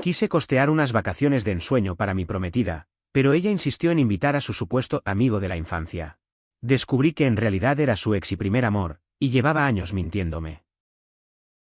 Quise costear unas vacaciones de ensueño para mi prometida, pero ella insistió en invitar a su supuesto amigo de la infancia. Descubrí que en realidad era su ex y primer amor, y llevaba años mintiéndome.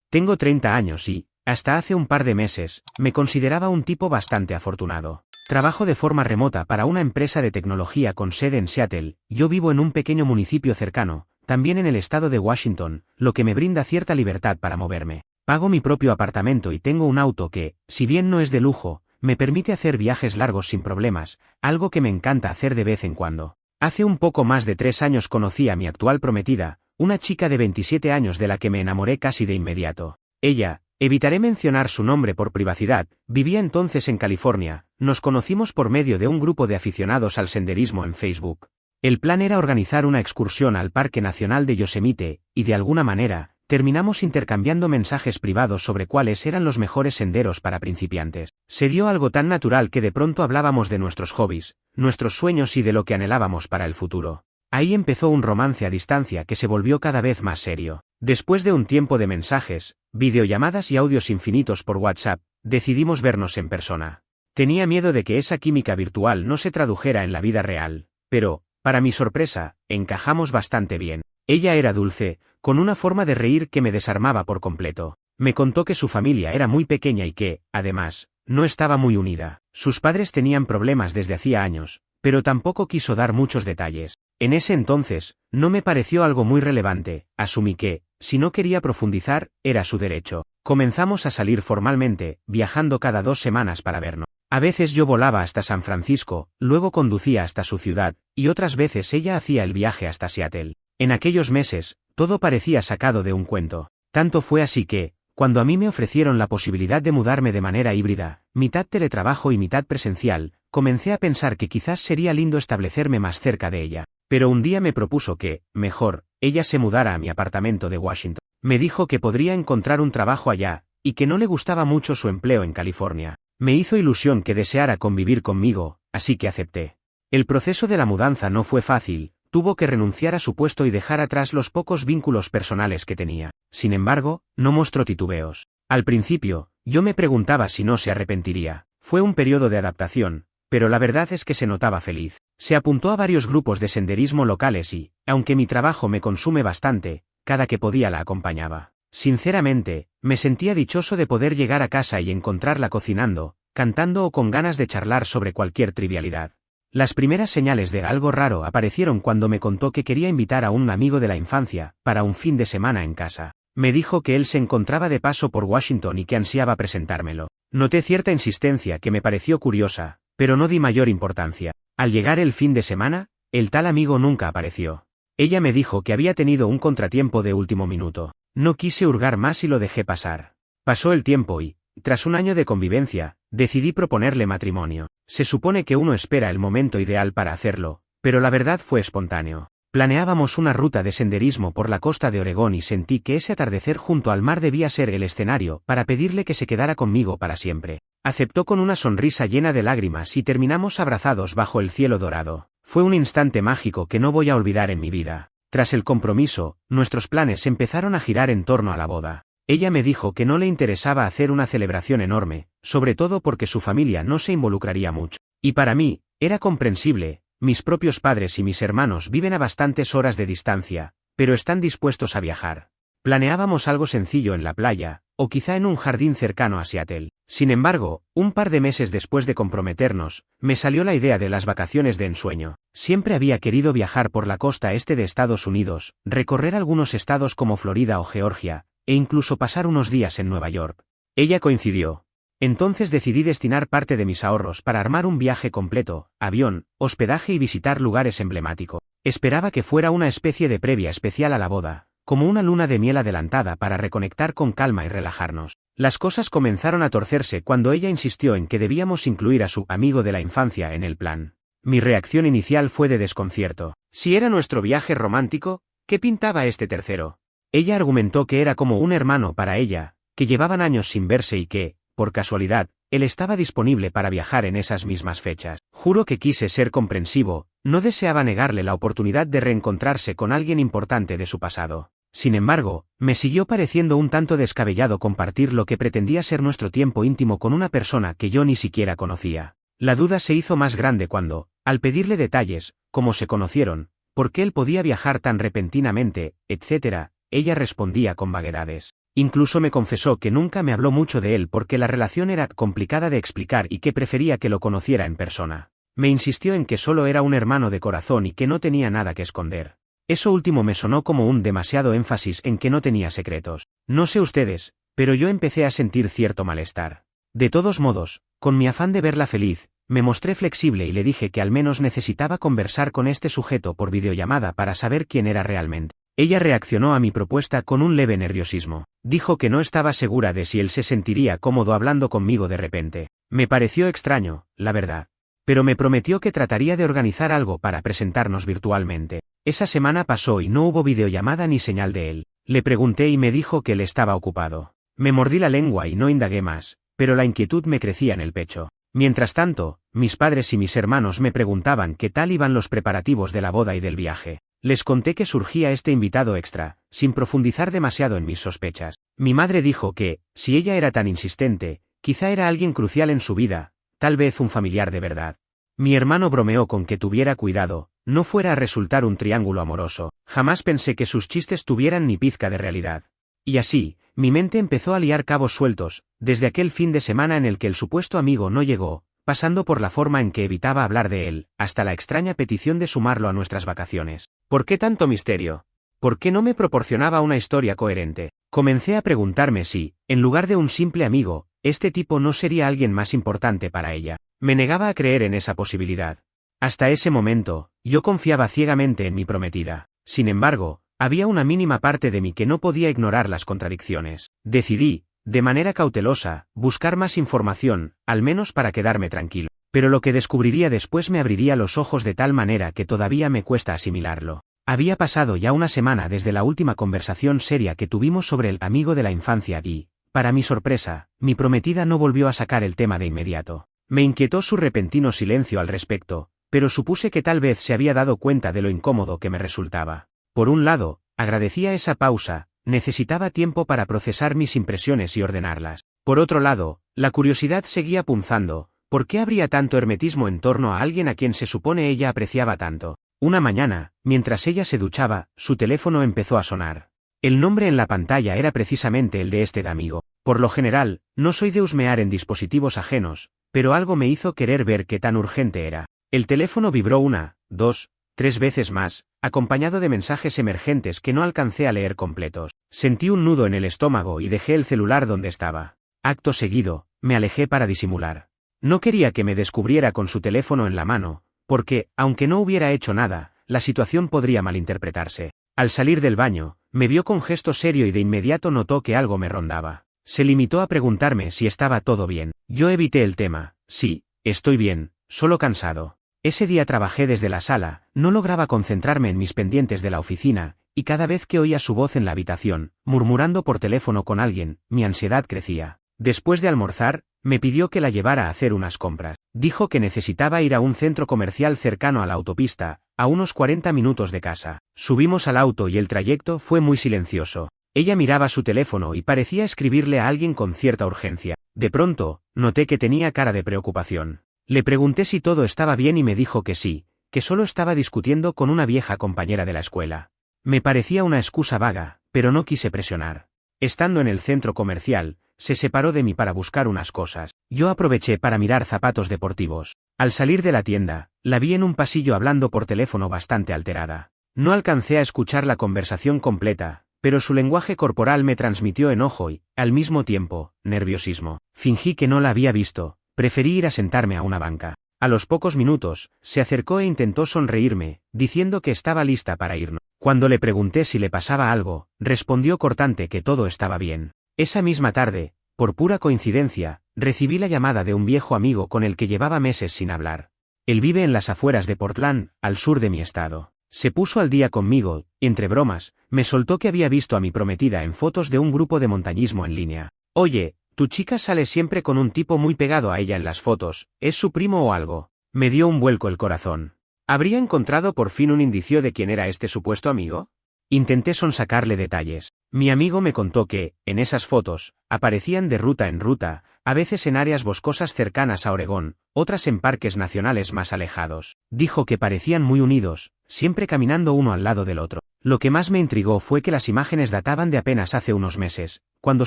Tengo 30 años y, hasta hace un par de meses, me consideraba un tipo bastante afortunado. Trabajo de forma remota para una empresa de tecnología con sede en Seattle. Yo vivo en un pequeño municipio cercano, también en el estado de Washington, lo que me brinda cierta libertad para moverme. Pago mi propio apartamento y tengo un auto que, si bien no es de lujo, me permite hacer viajes largos sin problemas, algo que me encanta hacer de vez en cuando. Hace un poco más de 3 años conocí a mi actual prometida, una chica de 27 años de la que me enamoré casi de inmediato. Ella, evitaré mencionar su nombre por privacidad, vivía entonces en California. Nos conocimos por medio de un grupo de aficionados al senderismo en Facebook. El plan era organizar una excursión al Parque Nacional de Yosemite, y de alguna manera, terminamos intercambiando mensajes privados sobre cuáles eran los mejores senderos para principiantes. Se dio algo tan natural que de pronto hablábamos de nuestros hobbies, nuestros sueños y de lo que anhelábamos para el futuro. Ahí empezó un romance a distancia que se volvió cada vez más serio. Después de un tiempo de mensajes, videollamadas y audios infinitos por WhatsApp, decidimos vernos en persona. Tenía miedo de que esa química virtual no se tradujera en la vida real, pero, para mi sorpresa, encajamos bastante bien. Ella era dulce, con una forma de reír que me desarmaba por completo. Me contó que su familia era muy pequeña y que, además, no estaba muy unida. Sus padres tenían problemas desde hacía años, pero tampoco quiso dar muchos detalles. En ese entonces, no me pareció algo muy relevante. Asumí que, si no quería profundizar, era su derecho. Comenzamos a salir formalmente, viajando cada 2 semanas para vernos. A veces yo volaba hasta San Francisco, luego conducía hasta su ciudad, y otras veces ella hacía el viaje hasta Seattle. En aquellos meses, todo parecía sacado de un cuento. Tanto fue así que, cuando a mí me ofrecieron la posibilidad de mudarme de manera híbrida, mitad teletrabajo y mitad presencial, comencé a pensar que quizás sería lindo establecerme más cerca de ella. Pero un día me propuso que, mejor, ella se mudara a mi apartamento de Washington. Me dijo que podría encontrar un trabajo allá, y que no le gustaba mucho su empleo en California. Me hizo ilusión que deseara convivir conmigo, así que acepté. El proceso de la mudanza no fue fácil. Tuvo que renunciar a su puesto y dejar atrás los pocos vínculos personales que tenía. Sin embargo, no mostró titubeos. Al principio, yo me preguntaba si no se arrepentiría. Fue un periodo de adaptación, pero la verdad es que se notaba feliz. Se apuntó a varios grupos de senderismo locales y, aunque mi trabajo me consume bastante, cada que podía la acompañaba. Sinceramente, me sentía dichoso de poder llegar a casa y encontrarla cocinando, cantando o con ganas de charlar sobre cualquier trivialidad. Las primeras señales de algo raro aparecieron cuando me contó que quería invitar a un amigo de la infancia, para un fin de semana en casa. Me dijo que él se encontraba de paso por Washington y que ansiaba presentármelo. Noté cierta insistencia que me pareció curiosa, pero no di mayor importancia. Al llegar el fin de semana, el tal amigo nunca apareció. Ella me dijo que había tenido un contratiempo de último minuto. No quise hurgar más y lo dejé pasar. Pasó el tiempo y, tras un año de convivencia, decidí proponerle matrimonio. Se supone que uno espera el momento ideal para hacerlo, pero la verdad fue espontáneo. Planeábamos una ruta de senderismo por la costa de Oregón y sentí que ese atardecer junto al mar debía ser el escenario para pedirle que se quedara conmigo para siempre. Aceptó con una sonrisa llena de lágrimas y terminamos abrazados bajo el cielo dorado. Fue un instante mágico que no voy a olvidar en mi vida. Tras el compromiso, nuestros planes empezaron a girar en torno a la boda. Ella me dijo que no le interesaba hacer una celebración enorme, sobre todo porque su familia no se involucraría mucho. Y para mí, era comprensible, mis propios padres y mis hermanos viven a bastantes horas de distancia, pero están dispuestos a viajar. Planeábamos algo sencillo en la playa, o quizá en un jardín cercano a Seattle. Sin embargo, un par de meses después de comprometernos, me salió la idea de las vacaciones de ensueño. Siempre había querido viajar por la costa este de Estados Unidos, recorrer algunos estados como Florida o Georgia, e incluso pasar unos días en Nueva York. Ella coincidió. Entonces decidí destinar parte de mis ahorros para armar un viaje completo, avión, hospedaje y visitar lugares emblemáticos. Esperaba que fuera una especie de previa especial a la boda, como una luna de miel adelantada para reconectar con calma y relajarnos. Las cosas comenzaron a torcerse cuando ella insistió en que debíamos incluir a su amigo de la infancia en el plan. Mi reacción inicial fue de desconcierto. Si era nuestro viaje romántico, ¿qué pintaba este tercero? Ella argumentó que era como un hermano para ella, que llevaban años sin verse y que, por casualidad, él estaba disponible para viajar en esas mismas fechas. Juro que quise ser comprensivo, no deseaba negarle la oportunidad de reencontrarse con alguien importante de su pasado. Sin embargo, me siguió pareciendo un tanto descabellado compartir lo que pretendía ser nuestro tiempo íntimo con una persona que yo ni siquiera conocía. La duda se hizo más grande cuando, al pedirle detalles, cómo se conocieron, por qué él podía viajar tan repentinamente, etc., ella respondía con vaguedades. Incluso me confesó que nunca me habló mucho de él porque la relación era complicada de explicar y que prefería que lo conociera en persona. Me insistió en que solo era un hermano de corazón y que no tenía nada que esconder. Eso último me sonó como un demasiado énfasis en que no tenía secretos. No sé ustedes, pero yo empecé a sentir cierto malestar. De todos modos, con mi afán de verla feliz, me mostré flexible y le dije que al menos necesitaba conversar con este sujeto por videollamada para saber quién era realmente. Ella reaccionó a mi propuesta con un leve nerviosismo. Dijo que no estaba segura de si él se sentiría cómodo hablando conmigo de repente. Me pareció extraño, la verdad. Pero me prometió que trataría de organizar algo para presentarnos virtualmente. Esa semana pasó y no hubo videollamada ni señal de él. Le pregunté y me dijo que él estaba ocupado. Me mordí la lengua y no indagué más, pero la inquietud me crecía en el pecho. Mientras tanto, mis padres y mis hermanos me preguntaban qué tal iban los preparativos de la boda y del viaje. Les conté que surgía este invitado extra, sin profundizar demasiado en mis sospechas. Mi madre dijo que, si ella era tan insistente, quizá era alguien crucial en su vida, tal vez un familiar de verdad. Mi hermano bromeó con que tuviera cuidado, no fuera a resultar un triángulo amoroso. Jamás pensé que sus chistes tuvieran ni pizca de realidad. Y así, mi mente empezó a liar cabos sueltos, desde aquel fin de semana en el que el supuesto amigo no llegó, pasando por la forma en que evitaba hablar de él, hasta la extraña petición de sumarlo a nuestras vacaciones. ¿Por qué tanto misterio? ¿Por qué no me proporcionaba una historia coherente? Comencé a preguntarme si, en lugar de un simple amigo, este tipo no sería alguien más importante para ella. Me negaba a creer en esa posibilidad. Hasta ese momento, yo confiaba ciegamente en mi prometida. Sin embargo, había una mínima parte de mí que no podía ignorar las contradicciones. Decidí, de manera cautelosa, buscar más información, al menos para quedarme tranquilo. Pero lo que descubriría después me abriría los ojos de tal manera que todavía me cuesta asimilarlo. Había pasado ya una semana desde la última conversación seria que tuvimos sobre el amigo de la infancia y, para mi sorpresa, mi prometida no volvió a sacar el tema de inmediato. Me inquietó su repentino silencio al respecto, pero supuse que tal vez se había dado cuenta de lo incómodo que me resultaba. Por un lado, agradecía esa pausa, necesitaba tiempo para procesar mis impresiones y ordenarlas. Por otro lado, la curiosidad seguía punzando. ¿Por qué habría tanto hermetismo en torno a alguien a quien se supone ella apreciaba tanto? Una mañana, mientras ella se duchaba, su teléfono empezó a sonar. El nombre en la pantalla era precisamente el de este amigo. Por lo general, no soy de husmear en dispositivos ajenos, pero algo me hizo querer ver qué tan urgente era. El teléfono vibró una, dos, tres veces más, acompañado de mensajes emergentes que no alcancé a leer completos. Sentí un nudo en el estómago y dejé el celular donde estaba. Acto seguido, me alejé para disimular. No quería que me descubriera con su teléfono en la mano, porque, aunque no hubiera hecho nada, la situación podría malinterpretarse. Al salir del baño, me vio con gesto serio y de inmediato notó que algo me rondaba. Se limitó a preguntarme si estaba todo bien. Yo evité el tema. Sí, estoy bien, solo cansado. Ese día trabajé desde la sala, no lograba concentrarme en mis pendientes de la oficina, y cada vez que oía su voz en la habitación, murmurando por teléfono con alguien, mi ansiedad crecía. Después de almorzar, me pidió que la llevara a hacer unas compras. Dijo que necesitaba ir a un centro comercial cercano a la autopista, a unos 40 minutos de casa. Subimos al auto y el trayecto fue muy silencioso. Ella miraba su teléfono y parecía escribirle a alguien con cierta urgencia. De pronto, noté que tenía cara de preocupación. Le pregunté si todo estaba bien y me dijo que sí, que solo estaba discutiendo con una vieja compañera de la escuela. Me parecía una excusa vaga, pero no quise presionar. Estando en el centro comercial, se separó de mí para buscar unas cosas. Yo aproveché para mirar zapatos deportivos. Al salir de la tienda, la vi en un pasillo hablando por teléfono bastante alterada. No alcancé a escuchar la conversación completa, pero su lenguaje corporal me transmitió enojo y, al mismo tiempo, nerviosismo. Fingí que no la había visto, preferí ir a sentarme a una banca. A los pocos minutos, se acercó e intentó sonreírme, diciendo que estaba lista para irnos. Cuando le pregunté si le pasaba algo, respondió cortante que todo estaba bien. Esa misma tarde, por pura coincidencia, recibí la llamada de un viejo amigo con el que llevaba meses sin hablar. Él vive en las afueras de Portland, al sur de mi estado. Se puso al día conmigo, y entre bromas, me soltó que había visto a mi prometida en fotos de un grupo de montañismo en línea. Oye, tu chica sale siempre con un tipo muy pegado a ella en las fotos, ¿es su primo o algo? Me dio un vuelco el corazón. ¿Habría encontrado por fin un indicio de quién era este supuesto amigo? Intenté sonsacarle detalles. Mi amigo me contó que, en esas fotos, aparecían de ruta en ruta, a veces en áreas boscosas cercanas a Oregón, otras en parques nacionales más alejados. Dijo que parecían muy unidos, siempre caminando uno al lado del otro. Lo que más me intrigó fue que las imágenes databan de apenas hace unos meses, cuando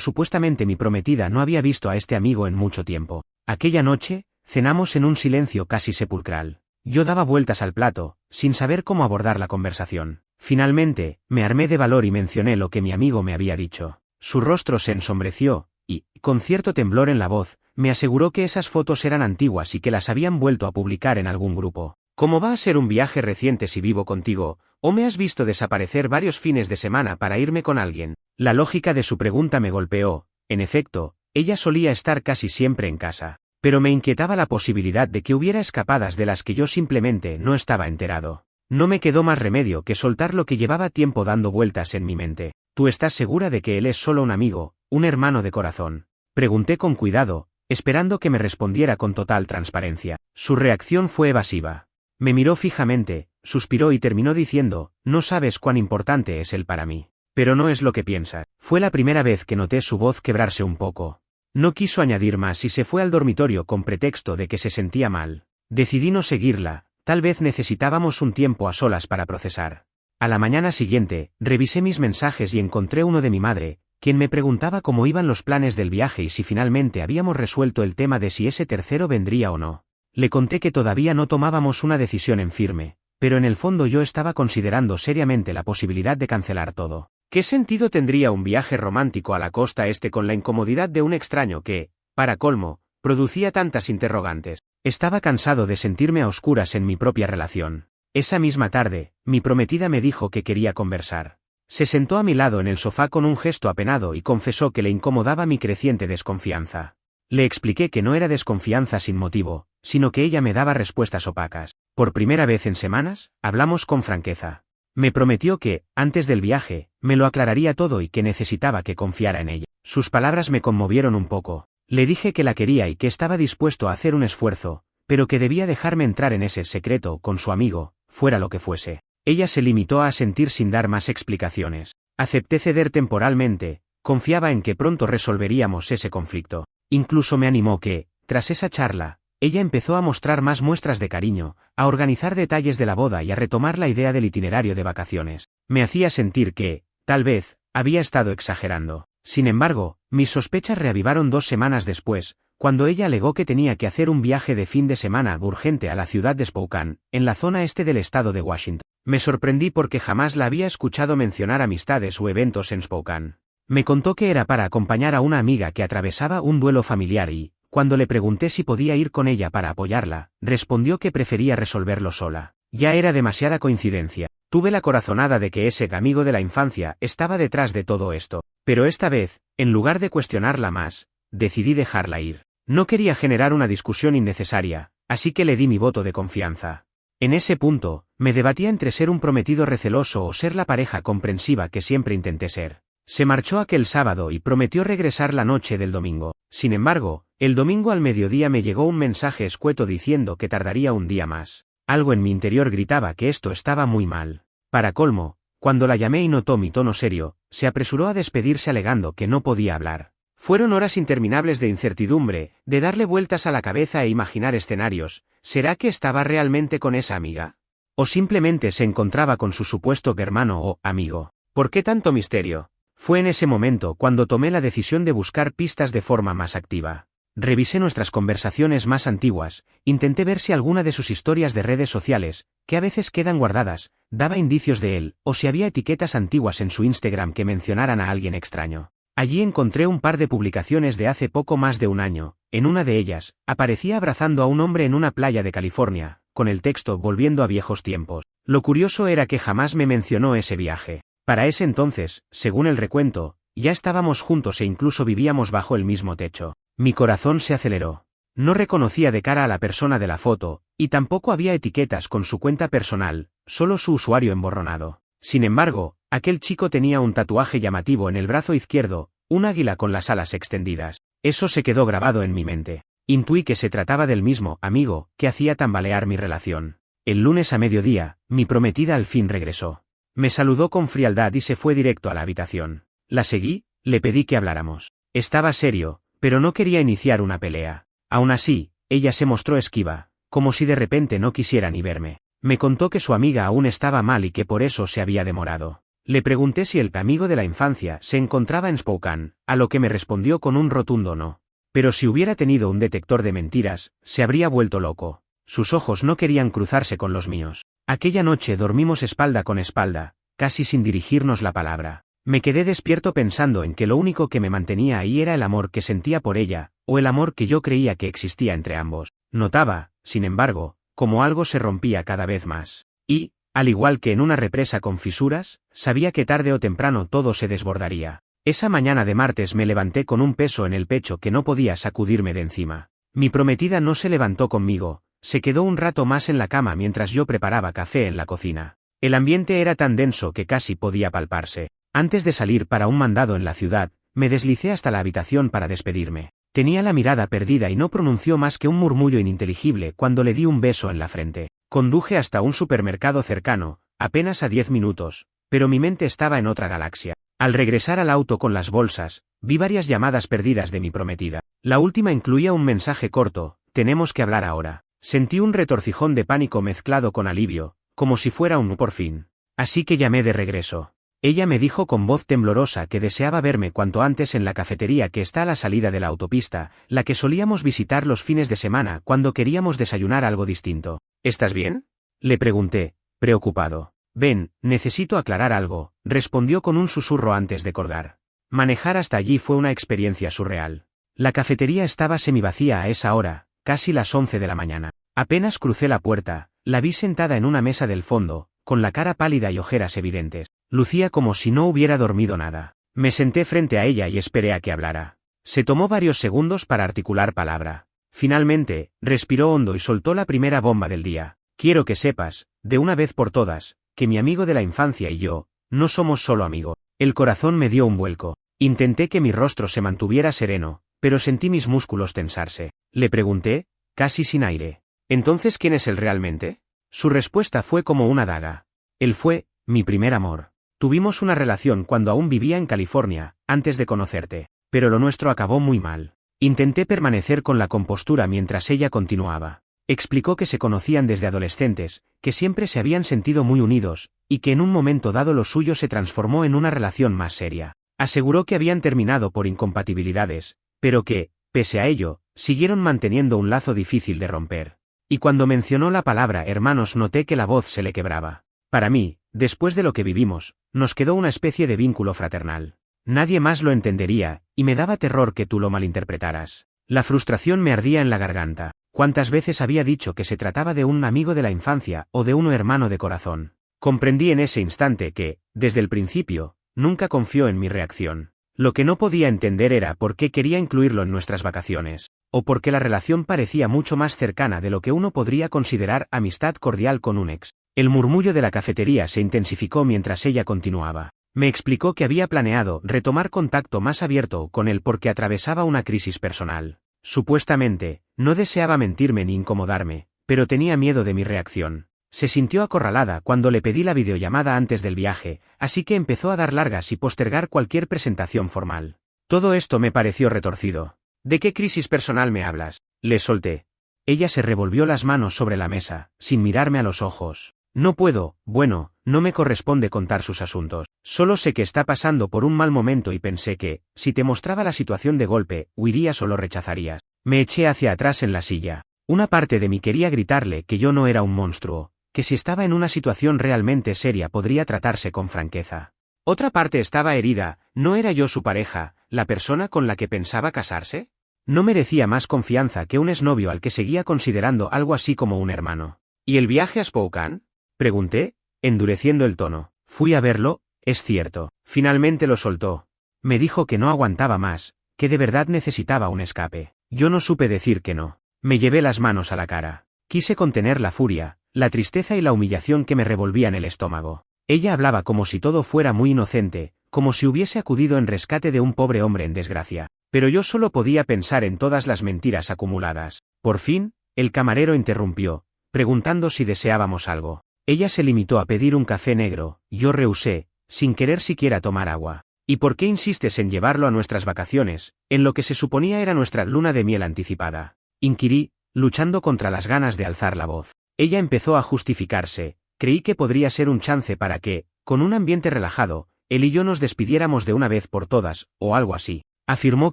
supuestamente mi prometida no había visto a este amigo en mucho tiempo. Aquella noche, cenamos en un silencio casi sepulcral. Yo daba vueltas al plato, sin saber cómo abordar la conversación. Finalmente, me armé de valor y mencioné lo que mi amigo me había dicho. Su rostro se ensombreció, y, con cierto temblor en la voz, me aseguró que esas fotos eran antiguas y que las habían vuelto a publicar en algún grupo. ¿Cómo va a ser un viaje reciente si vivo contigo, o me has visto desaparecer varios fines de semana para irme con alguien? La lógica de su pregunta me golpeó. En efecto, ella solía estar casi siempre en casa. Pero me inquietaba la posibilidad de que hubiera escapadas de las que yo simplemente no estaba enterado. No me quedó más remedio que soltar lo que llevaba tiempo dando vueltas en mi mente. ¿Tú estás segura de que él es solo un amigo, un hermano de corazón? Pregunté con cuidado, esperando que me respondiera con total transparencia. Su reacción fue evasiva. Me miró fijamente, suspiró y terminó diciendo, no sabes cuán importante es él para mí. Pero no es lo que piensas. Fue la primera vez que noté su voz quebrarse un poco. No quiso añadir más y se fue al dormitorio con pretexto de que se sentía mal. Decidí no seguirla, tal vez necesitábamos un tiempo a solas para procesar. A la mañana siguiente, revisé mis mensajes y encontré uno de mi madre, quien me preguntaba cómo iban los planes del viaje y si finalmente habíamos resuelto el tema de si ese tercero vendría o no. Le conté que todavía no tomábamos una decisión en firme, pero en el fondo yo estaba considerando seriamente la posibilidad de cancelar todo. ¿Qué sentido tendría un viaje romántico a la costa este con la incomodidad de un extraño que, para colmo, producía tantas interrogantes? Estaba cansado de sentirme a oscuras en mi propia relación. Esa misma tarde, mi prometida me dijo que quería conversar. Se sentó a mi lado en el sofá con un gesto apenado y confesó que le incomodaba mi creciente desconfianza. Le expliqué que no era desconfianza sin motivo, sino que ella me daba respuestas opacas. Por primera vez en semanas, hablamos con franqueza. Me prometió que, antes del viaje, me lo aclararía todo y que necesitaba que confiara en ella. Sus palabras me conmovieron un poco. Le dije que la quería y que estaba dispuesto a hacer un esfuerzo, pero que debía dejarme entrar en ese secreto con su amigo, fuera lo que fuese. Ella se limitó a asentir sin dar más explicaciones. Acepté ceder temporalmente, confiaba en que pronto resolveríamos ese conflicto. Incluso me animó que, tras esa charla, ella empezó a mostrar más muestras de cariño, a organizar detalles de la boda y a retomar la idea del itinerario de vacaciones. Me hacía sentir que, tal vez, había estado exagerando. Sin embargo, mis sospechas reavivaron 2 semanas después, cuando ella alegó que tenía que hacer un viaje de fin de semana urgente a la ciudad de Spokane, en la zona este del estado de Washington. Me sorprendí porque jamás la había escuchado mencionar amistades o eventos en Spokane. Me contó que era para acompañar a una amiga que atravesaba un duelo familiar y, cuando le pregunté si podía ir con ella para apoyarla, respondió que prefería resolverlo sola. Ya era demasiada coincidencia. Tuve la corazonada de que ese amigo de la infancia estaba detrás de todo esto. Pero esta vez, en lugar de cuestionarla más, decidí dejarla ir. No quería generar una discusión innecesaria, así que le di mi voto de confianza. En ese punto, me debatía entre ser un prometido receloso o ser la pareja comprensiva que siempre intenté ser. Se marchó aquel sábado y prometió regresar la noche del domingo. Sin embargo, el domingo al mediodía me llegó un mensaje escueto diciendo que tardaría un día más. Algo en mi interior gritaba que esto estaba muy mal. Para colmo, cuando la llamé y notó mi tono serio, se apresuró a despedirse alegando que no podía hablar. Fueron horas interminables de incertidumbre, de darle vueltas a la cabeza e imaginar escenarios. ¿Será que estaba realmente con esa amiga? ¿O simplemente se encontraba con su supuesto hermano o amigo? ¿Por qué tanto misterio? Fue en ese momento cuando tomé la decisión de buscar pistas de forma más activa. Revisé nuestras conversaciones más antiguas, intenté ver si alguna de sus historias de redes sociales, que a veces quedan guardadas, daba indicios de él, o si había etiquetas antiguas en su Instagram que mencionaran a alguien extraño. Allí encontré un par de publicaciones de hace poco más de un año. En una de ellas, aparecía abrazando a un hombre en una playa de California, con el texto volviendo a viejos tiempos. Lo curioso era que jamás me mencionó ese viaje. Para ese entonces, según el recuento, ya estábamos juntos e incluso vivíamos bajo el mismo techo. Mi corazón se aceleró. No reconocía de cara a la persona de la foto, y tampoco había etiquetas con su cuenta personal, solo su usuario emborronado. Sin embargo, aquel chico tenía un tatuaje llamativo en el brazo izquierdo, un águila con las alas extendidas. Eso se quedó grabado en mi mente. Intuí que se trataba del mismo amigo que hacía tambalear mi relación. El lunes a mediodía, mi prometida al fin regresó. Me saludó con frialdad y se fue directo a la habitación. La seguí, le pedí que habláramos. Estaba serio, pero no quería iniciar una pelea. Aún así, ella se mostró esquiva, como si de repente no quisiera ni verme. Me contó que su amiga aún estaba mal y que por eso se había demorado. Le pregunté si el amigo de la infancia se encontraba en Spokane, a lo que me respondió con un rotundo no. Pero si hubiera tenido un detector de mentiras, se habría vuelto loco. Sus ojos no querían cruzarse con los míos. Aquella noche dormimos espalda con espalda, casi sin dirigirnos la palabra. Me quedé despierto pensando en que lo único que me mantenía ahí era el amor que sentía por ella, o el amor que yo creía que existía entre ambos. Notaba, sin embargo, como algo se rompía cada vez más. Y, al igual que en una represa con fisuras, sabía que tarde o temprano todo se desbordaría. Esa mañana de martes me levanté con un peso en el pecho que no podía sacudirme de encima. Mi prometida no se levantó conmigo, se quedó un rato más en la cama mientras yo preparaba café en la cocina. El ambiente era tan denso que casi podía palparse. Antes de salir para un mandado en la ciudad, me deslicé hasta la habitación para despedirme. Tenía la mirada perdida y no pronunció más que un murmullo ininteligible cuando le di un beso en la frente. Conduje hasta un supermercado cercano, apenas a 10 minutos, pero mi mente estaba en otra galaxia. Al regresar al auto con las bolsas, vi varias llamadas perdidas de mi prometida. La última incluía un mensaje corto: tenemos que hablar ahora. Sentí un retorcijón de pánico mezclado con alivio, como si fuera un por fin. Así que llamé de regreso. Ella me dijo con voz temblorosa que deseaba verme cuanto antes en la cafetería que está a la salida de la autopista, la que solíamos visitar los fines de semana cuando queríamos desayunar algo distinto. ¿Estás bien?, le pregunté, preocupado. Ven, necesito aclarar algo, respondió con un susurro antes de colgar. Manejar hasta allí fue una experiencia surreal. La cafetería estaba semivacía a esa hora, casi las 11 de la mañana. Apenas crucé la puerta, la vi sentada en una mesa del fondo, con la cara pálida y ojeras evidentes. Lucía como si no hubiera dormido nada. Me senté frente a ella y esperé a que hablara. Se tomó varios segundos para articular palabra. Finalmente, respiró hondo y soltó la primera bomba del día. Quiero que sepas, de una vez por todas, que mi amigo de la infancia y yo, no somos solo amigos. El corazón me dio un vuelco. Intenté que mi rostro se mantuviera sereno, pero sentí mis músculos tensarse. Le pregunté, casi sin aire. ¿Entonces quién es él realmente? Su respuesta fue como una daga. Él fue mi primer amor. Tuvimos una relación cuando aún vivía en California, antes de conocerte, pero lo nuestro acabó muy mal. Intenté permanecer con la compostura mientras ella continuaba. Explicó que se conocían desde adolescentes, que siempre se habían sentido muy unidos, y que en un momento dado lo suyo se transformó en una relación más seria. Aseguró que habían terminado por incompatibilidades, pero que, pese a ello, siguieron manteniendo un lazo difícil de romper. Y cuando mencionó la palabra hermanos noté que la voz se le quebraba. Para mí, después de lo que vivimos, nos quedó una especie de vínculo fraternal. Nadie más lo entendería, y me daba terror que tú lo malinterpretaras. La frustración me ardía en la garganta. ¿Cuántas veces había dicho que se trataba de un amigo de la infancia o de un hermano de corazón? Comprendí en ese instante que, desde el principio, nunca confió en mi reacción. Lo que no podía entender era por qué quería incluirlo en nuestras vacaciones, o por qué la relación parecía mucho más cercana de lo que uno podría considerar amistad cordial con un ex. El murmullo de la cafetería se intensificó mientras ella continuaba. Me explicó que había planeado retomar contacto más abierto con él porque atravesaba una crisis personal. Supuestamente, no deseaba mentirme ni incomodarme, pero tenía miedo de mi reacción. Se sintió acorralada cuando le pedí la videollamada antes del viaje, así que empezó a dar largas y postergar cualquier presentación formal. Todo esto me pareció retorcido. ¿De qué crisis personal me hablas?, le solté. Ella se revolvió las manos sobre la mesa, sin mirarme a los ojos. No puedo, bueno, no me corresponde contar sus asuntos. Solo sé que está pasando por un mal momento y pensé que, si te mostraba la situación de golpe, huirías o lo rechazarías. Me eché hacia atrás en la silla. Una parte de mí quería gritarle que yo no era un monstruo, que si estaba en una situación realmente seria podría tratarse con franqueza. Otra parte estaba herida, ¿no era yo su pareja, la persona con la que pensaba casarse? ¿No merecía más confianza que un exnovio al que seguía considerando algo así como un hermano? ¿Y el viaje a Spokane?, pregunté, endureciendo el tono. Fui a verlo, es cierto. Finalmente lo soltó. Me dijo que no aguantaba más, que de verdad necesitaba un escape. Yo no supe decir que no. Me llevé las manos a la cara. Quise contener la furia, la tristeza y la humillación que me revolvían el estómago. Ella hablaba como si todo fuera muy inocente, como si hubiese acudido en rescate de un pobre hombre en desgracia. Pero yo solo podía pensar en todas las mentiras acumuladas. Por fin, el camarero interrumpió, preguntando si deseábamos algo. Ella se limitó a pedir un café negro, yo rehusé, sin querer siquiera tomar agua. ¿Y por qué insistes en llevarlo a nuestras vacaciones, en lo que se suponía era nuestra luna de miel anticipada? Inquirí, luchando contra las ganas de alzar la voz. Ella empezó a justificarse, creí que podría ser un chance para que, con un ambiente relajado, él y yo nos despidiéramos de una vez por todas, o algo así. Afirmó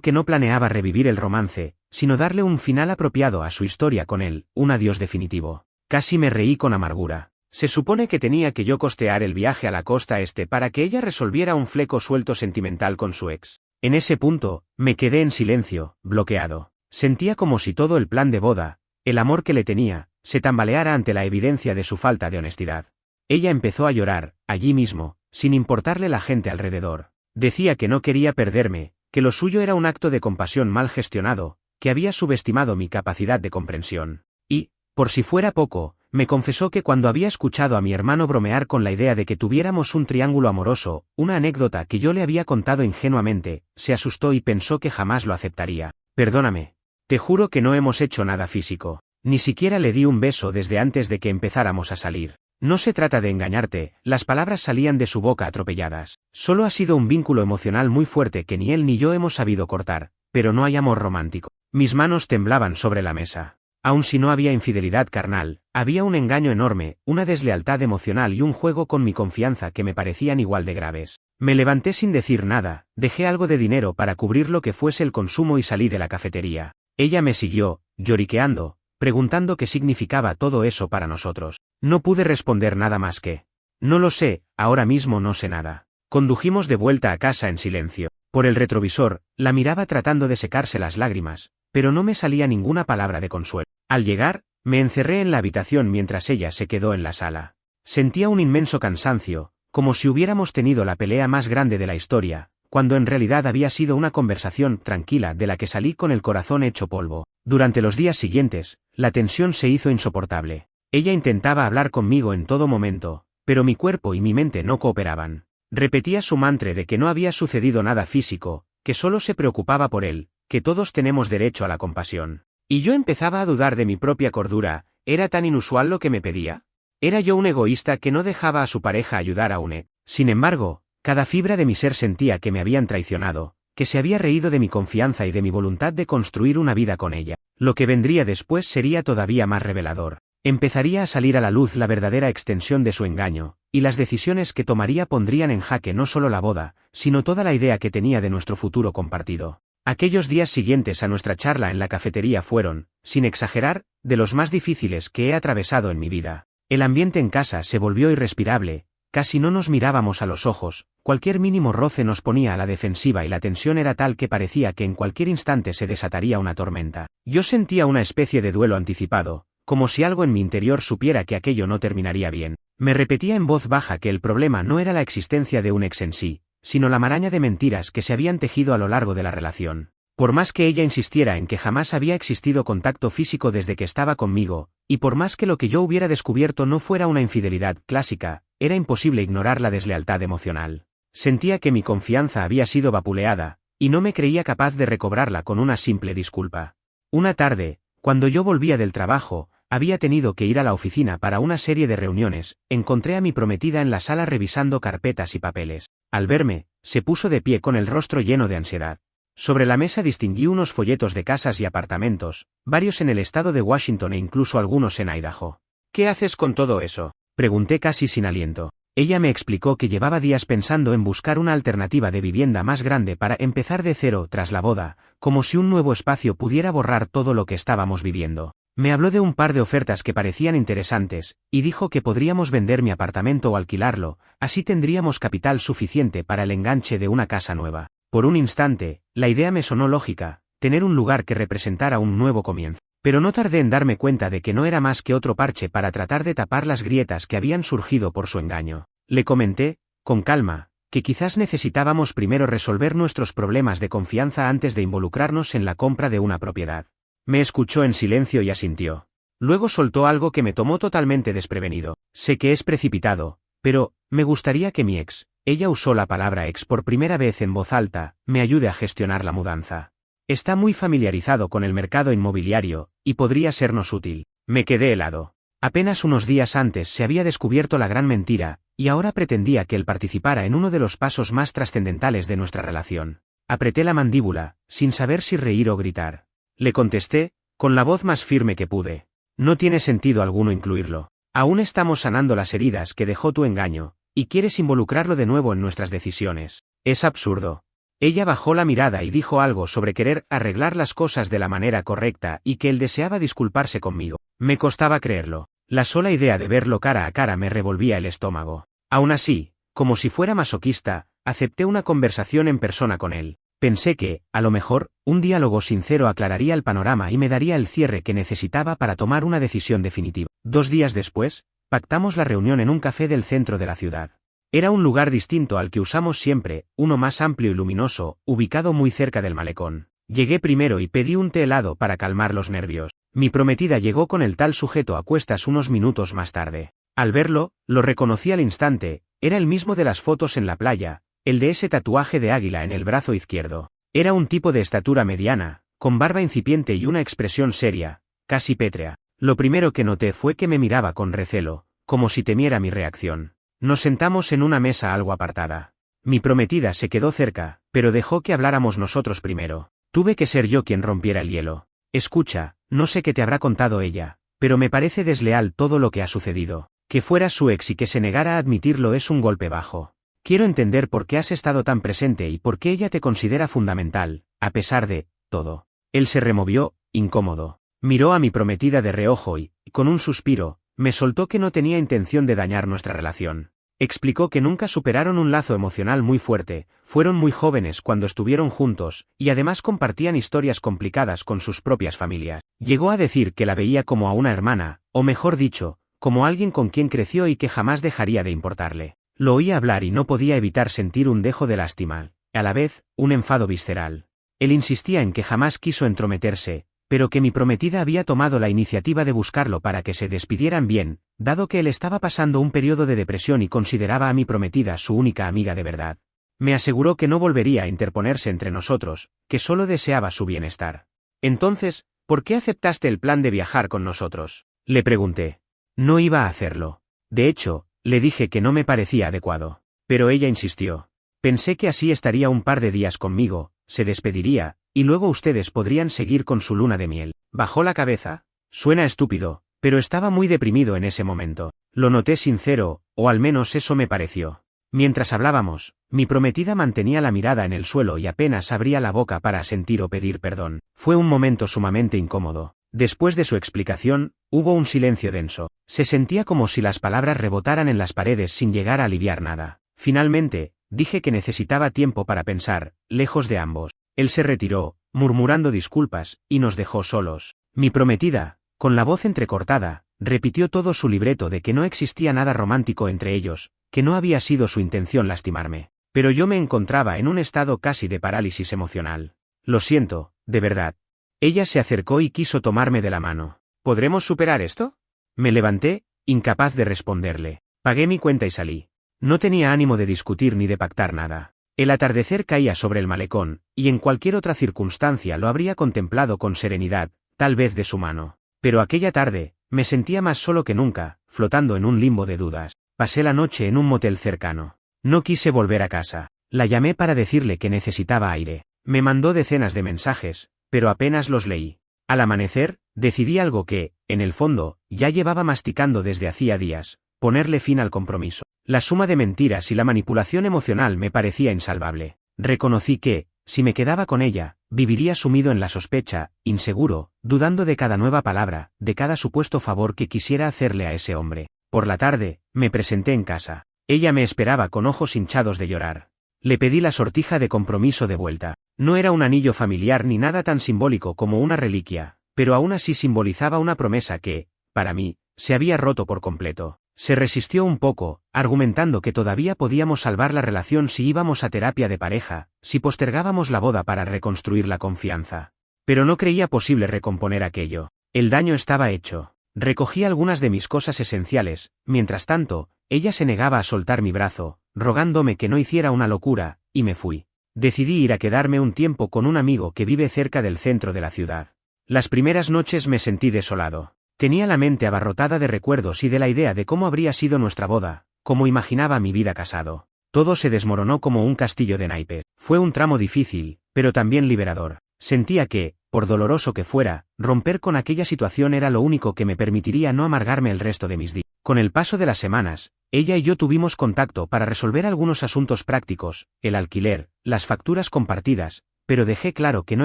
que no planeaba revivir el romance, sino darle un final apropiado a su historia con él, un adiós definitivo. Casi me reí con amargura. Se supone que tenía que yo costear el viaje a la costa este para que ella resolviera un fleco suelto sentimental con su ex. En ese punto, me quedé en silencio, bloqueado. Sentía como si todo el plan de boda, el amor que le tenía, se tambaleara ante la evidencia de su falta de honestidad. Ella empezó a llorar, allí mismo, sin importarle la gente alrededor. Decía que no quería perderme, que lo suyo era un acto de compasión mal gestionado, que había subestimado mi capacidad de comprensión. Y, por si fuera poco, me confesó que cuando había escuchado a mi hermano bromear con la idea de que tuviéramos un triángulo amoroso, una anécdota que yo le había contado ingenuamente, se asustó y pensó que jamás lo aceptaría. Perdóname. Te juro que no hemos hecho nada físico. Ni siquiera le di un beso desde antes de que empezáramos a salir. No se trata de engañarte, las palabras salían de su boca atropelladas. Solo ha sido un vínculo emocional muy fuerte que ni él ni yo hemos sabido cortar, pero no hay amor romántico. Mis manos temblaban sobre la mesa. Aun si no había infidelidad carnal, había un engaño enorme, una deslealtad emocional y un juego con mi confianza que me parecían igual de graves. Me levanté sin decir nada, dejé algo de dinero para cubrir lo que fuese el consumo y salí de la cafetería. Ella me siguió, lloriqueando, preguntando qué significaba todo eso para nosotros. No pude responder nada más que: no lo sé, ahora mismo no sé nada. Condujimos de vuelta a casa en silencio. Por el retrovisor, la miraba tratando de secarse las lágrimas, pero no me salía ninguna palabra de consuelo. Al llegar, me encerré en la habitación mientras ella se quedó en la sala. Sentía un inmenso cansancio, como si hubiéramos tenido la pelea más grande de la historia, cuando en realidad había sido una conversación tranquila de la que salí con el corazón hecho polvo. Durante los días siguientes, la tensión se hizo insoportable. Ella intentaba hablar conmigo en todo momento, pero mi cuerpo y mi mente no cooperaban. Repetía su mantra de que no había sucedido nada físico, que solo se preocupaba por él, que todos tenemos derecho a la compasión. Y yo empezaba a dudar de mi propia cordura. ¿Era tan inusual lo que me pedía? ¿Era yo un egoísta que no dejaba a su pareja ayudar a un ex? Sin embargo, cada fibra de mi ser sentía que me habían traicionado, que se había reído de mi confianza y de mi voluntad de construir una vida con ella. Lo que vendría después sería todavía más revelador. Empezaría a salir a la luz la verdadera extensión de su engaño, y las decisiones que tomaría pondrían en jaque no solo la boda, sino toda la idea que tenía de nuestro futuro compartido. Aquellos días siguientes a nuestra charla en la cafetería fueron, sin exagerar, de los más difíciles que he atravesado en mi vida. El ambiente en casa se volvió irrespirable, casi no nos mirábamos a los ojos, cualquier mínimo roce nos ponía a la defensiva y la tensión era tal que parecía que en cualquier instante se desataría una tormenta. Yo sentía una especie de duelo anticipado, como si algo en mi interior supiera que aquello no terminaría bien. Me repetía en voz baja que el problema no era la existencia de un ex en sí, sino la maraña de mentiras que se habían tejido a lo largo de la relación. Por más que ella insistiera en que jamás había existido contacto físico desde que estaba conmigo, y por más que lo que yo hubiera descubierto no fuera una infidelidad clásica, era imposible ignorar la deslealtad emocional. Sentía que mi confianza había sido vapuleada, y no me creía capaz de recobrarla con una simple disculpa. Una tarde, cuando yo volvía del trabajo, había tenido que ir a la oficina para una serie de reuniones, encontré a mi prometida en la sala revisando carpetas y papeles. Al verme, se puso de pie con el rostro lleno de ansiedad. Sobre la mesa distinguí unos folletos de casas y apartamentos, varios en el estado de Washington e incluso algunos en Idaho. ¿Qué haces con todo eso?, pregunté casi sin aliento. Ella me explicó que llevaba días pensando en buscar una alternativa de vivienda más grande para empezar de cero tras la boda, como si un nuevo espacio pudiera borrar todo lo que estábamos viviendo. Me habló de un par de ofertas que parecían interesantes, y dijo que podríamos vender mi apartamento o alquilarlo, así tendríamos capital suficiente para el enganche de una casa nueva. Por un instante, la idea me sonó lógica, tener un lugar que representara un nuevo comienzo. Pero no tardé en darme cuenta de que no era más que otro parche para tratar de tapar las grietas que habían surgido por su engaño. Le comenté, con calma, que quizás necesitábamos primero resolver nuestros problemas de confianza antes de involucrarnos en la compra de una propiedad. Me escuchó en silencio y asintió. Luego soltó algo que me tomó totalmente desprevenido. Sé que es precipitado, pero me gustaría que mi ex, ella usó la palabra ex por primera vez en voz alta, me ayude a gestionar la mudanza. Está muy familiarizado con el mercado inmobiliario, y podría sernos útil. Me quedé helado. Apenas unos días antes se había descubierto la gran mentira, y ahora pretendía que él participara en uno de los pasos más trascendentales de nuestra relación. Apreté la mandíbula, sin saber si reír o gritar. Le contesté, con la voz más firme que pude. No tiene sentido alguno incluirlo. Aún estamos sanando las heridas que dejó tu engaño, y quieres involucrarlo de nuevo en nuestras decisiones. Es absurdo. Ella bajó la mirada y dijo algo sobre querer arreglar las cosas de la manera correcta y que él deseaba disculparse conmigo. Me costaba creerlo. La sola idea de verlo cara a cara me revolvía el estómago. Aún así, como si fuera masoquista, acepté una conversación en persona con él. Pensé que, a lo mejor, un diálogo sincero aclararía el panorama y me daría el cierre que necesitaba para tomar una decisión definitiva. 2 días después, pactamos la reunión en un café del centro de la ciudad. Era un lugar distinto al que usamos siempre, uno más amplio y luminoso, ubicado muy cerca del malecón. Llegué primero y pedí un té helado para calmar los nervios. Mi prometida llegó con el tal sujeto a cuestas unos minutos más tarde. Al verlo, lo reconocí al instante, era el mismo de las fotos en la playa, el de ese tatuaje de águila en el brazo izquierdo. Era un tipo de estatura mediana, con barba incipiente y una expresión seria, casi pétrea. Lo primero que noté fue que me miraba con recelo, como si temiera mi reacción. Nos sentamos en una mesa algo apartada. Mi prometida se quedó cerca, pero dejó que habláramos nosotros primero. Tuve que ser yo quien rompiera el hielo. Escucha, no sé qué te habrá contado ella, pero me parece desleal todo lo que ha sucedido. Que fuera su ex y que se negara a admitirlo es un golpe bajo. Quiero entender por qué has estado tan presente y por qué ella te considera fundamental, a pesar de todo. Él se removió, incómodo. Miró a mi prometida de reojo y, con un suspiro, me soltó que no tenía intención de dañar nuestra relación. Explicó que nunca superaron un lazo emocional muy fuerte, fueron muy jóvenes cuando estuvieron juntos, y además compartían historias complicadas con sus propias familias. Llegó a decir que la veía como a una hermana, o mejor dicho, como alguien con quien creció y que jamás dejaría de importarle. Lo oía hablar y no podía evitar sentir un dejo de lástima, a la vez, un enfado visceral. Él insistía en que jamás quiso entrometerse, pero que mi prometida había tomado la iniciativa de buscarlo para que se despidieran bien, dado que él estaba pasando un periodo de depresión y consideraba a mi prometida su única amiga de verdad. Me aseguró que no volvería a interponerse entre nosotros, que solo deseaba su bienestar. Entonces, ¿por qué aceptaste el plan de viajar con nosotros? Le pregunté. No iba a hacerlo. De hecho, le dije que no me parecía adecuado. Pero ella insistió. Pensé que así estaría un par de días conmigo, se despediría, y luego ustedes podrían seguir con su luna de miel. Bajó la cabeza. Suena estúpido, pero estaba muy deprimido en ese momento. Lo noté sincero, o al menos eso me pareció. Mientras hablábamos, mi prometida mantenía la mirada en el suelo y apenas abría la boca para asentir o pedir perdón. Fue un momento sumamente incómodo. Después de su explicación, hubo un silencio denso. Se sentía como si las palabras rebotaran en las paredes sin llegar a aliviar nada. Finalmente, dije que necesitaba tiempo para pensar, lejos de ambos. Él se retiró, murmurando disculpas, y nos dejó solos. Mi prometida, con la voz entrecortada, repitió todo su libreto de que no existía nada romántico entre ellos, que no había sido su intención lastimarme. Pero yo me encontraba en un estado casi de parálisis emocional. Lo siento, de verdad. Ella se acercó y quiso tomarme de la mano. ¿Podremos superar esto? Me levanté, incapaz de responderle. Pagué mi cuenta y salí. No tenía ánimo de discutir ni de pactar nada. El atardecer caía sobre el malecón, y en cualquier otra circunstancia lo habría contemplado con serenidad, tal vez de su mano. Pero aquella tarde, me sentía más solo que nunca, flotando en un limbo de dudas. Pasé la noche en un motel cercano. No quise volver a casa. La llamé para decirle que necesitaba aire. Me mandó decenas de mensajes, pero apenas los leí. Al amanecer, decidí algo que, en el fondo, ya llevaba masticando desde hacía días: ponerle fin al compromiso. La suma de mentiras y la manipulación emocional me parecía insalvable. Reconocí que, si me quedaba con ella, viviría sumido en la sospecha, inseguro, dudando de cada nueva palabra, de cada supuesto favor que quisiera hacerle a ese hombre. Por la tarde, me presenté en casa. Ella me esperaba con ojos hinchados de llorar. Le pedí la sortija de compromiso de vuelta. No era un anillo familiar ni nada tan simbólico como una reliquia, pero aún así simbolizaba una promesa que, para mí, se había roto por completo. Se resistió un poco, argumentando que todavía podíamos salvar la relación si íbamos a terapia de pareja, si postergábamos la boda para reconstruir la confianza. Pero no creía posible recomponer aquello. El daño estaba hecho. Recogí algunas de mis cosas esenciales, mientras tanto, ella se negaba a soltar mi brazo, rogándome que no hiciera una locura, y me fui. Decidí ir a quedarme un tiempo con un amigo que vive cerca del centro de la ciudad. Las primeras noches me sentí desolado. Tenía la mente abarrotada de recuerdos y de la idea de cómo habría sido nuestra boda, cómo imaginaba mi vida casado. Todo se desmoronó como un castillo de naipes. Fue un tramo difícil, pero también liberador. Sentía que, por doloroso que fuera, romper con aquella situación era lo único que me permitiría no amargarme el resto de mis días. Con el paso de las semanas, ella y yo tuvimos contacto para resolver algunos asuntos prácticos, el alquiler, las facturas compartidas, pero dejé claro que no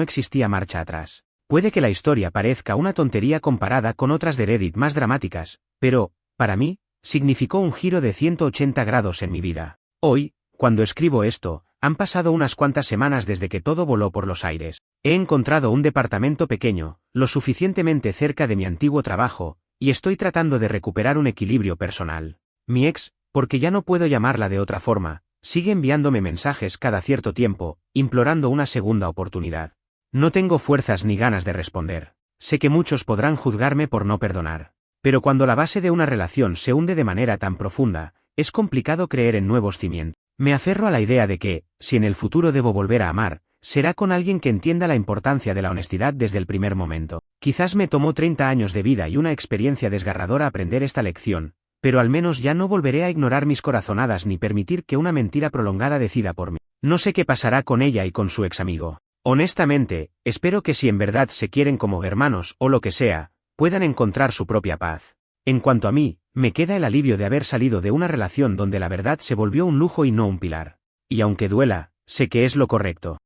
existía marcha atrás. Puede que la historia parezca una tontería comparada con otras de Reddit más dramáticas, pero, para mí, significó un giro de 180 grados en mi vida. Hoy, cuando escribo esto, han pasado unas cuantas semanas desde que todo voló por los aires. He encontrado un departamento pequeño, lo suficientemente cerca de mi antiguo trabajo, y estoy tratando de recuperar un equilibrio personal. Mi ex, porque ya no puedo llamarla de otra forma, sigue enviándome mensajes cada cierto tiempo, implorando una segunda oportunidad. No tengo fuerzas ni ganas de responder. Sé que muchos podrán juzgarme por no perdonar. Pero cuando la base de una relación se hunde de manera tan profunda, es complicado creer en nuevos cimientos. Me aferro a la idea de que, si en el futuro debo volver a amar, será con alguien que entienda la importancia de la honestidad desde el primer momento. Quizás me tomó 30 años de vida y una experiencia desgarradora aprender esta lección, pero al menos ya no volveré a ignorar mis corazonadas ni permitir que una mentira prolongada decida por mí. No sé qué pasará con ella y con su ex amigo. Honestamente, espero que si en verdad se quieren como hermanos o lo que sea, puedan encontrar su propia paz. En cuanto a mí, me queda el alivio de haber salido de una relación donde la verdad se volvió un lujo y no un pilar. Y aunque duela, sé que es lo correcto.